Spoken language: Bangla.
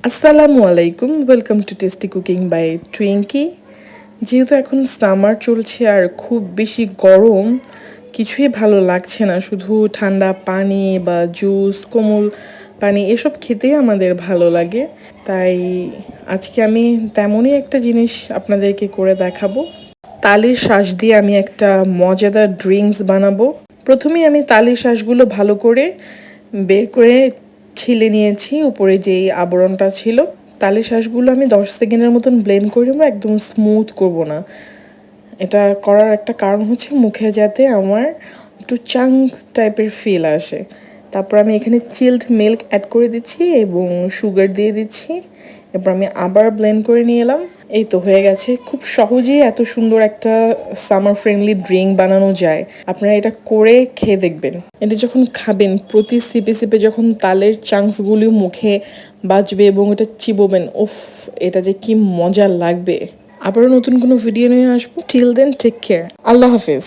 আসসালামু আলাইকুম, welcome to tasty cooking by Twinkie. যেহেতু এখন সামার চলছে আর খুব বেশি গরম, কিছুই ভালো লাগছে না, শুধু ঠান্ডা পানি বা জুস, কোমল পানি এসব খেতেই আমাদের ভালো লাগে। তাই আজকে আমি তেমনই একটা জিনিস আপনাদেরকে করে দেখাবো। তালের শাঁস দিয়ে আমি একটা মজাদার ড্রিঙ্কস বানাবো। প্রথমেই আমি তালের শাঁসগুলো ভালো করে বের করে ছিলে নিয়েছি, উপরে যেই আবরণটা ছিল। তালের শাঁসগুলো আমি 10 সেকেন্ডের মতন ব্লেন্ড করে নেবো, একদম স্মুথ করব না। এটা করার একটা কারণ হচ্ছে মুখে যাতে আমার একটু চাঙ্ক টাইপের ফিল আসে। তারপর আমি এখানে চিল্ড মিল্ক অ্যাড করে দিচ্ছি এবং সুগার দিয়ে দিচ্ছি। এরপর আমি আবার ব্লেন্ড করে নিয়ে এলাম। এই তো হয়ে গেছে। খুব সহজেই এত সুন্দর একটা সামার ফ্রেন্ডলি ড্রিঙ্ক বানানো যায়। আপনারা এটা করে খেয়ে দেখবেন। এটা যখন খাবেন, প্রতি সিপে সিপে যখন তালের চাঙ্কসগুলি মুখে বাজবে এবং এটা চিবোবেন, উফ, এটা যে কি মজা লাগবে। আবারও নতুন কোনো ভিডিও নিয়ে আসবো। Till then, take care. আল্লাহ হাফেজ।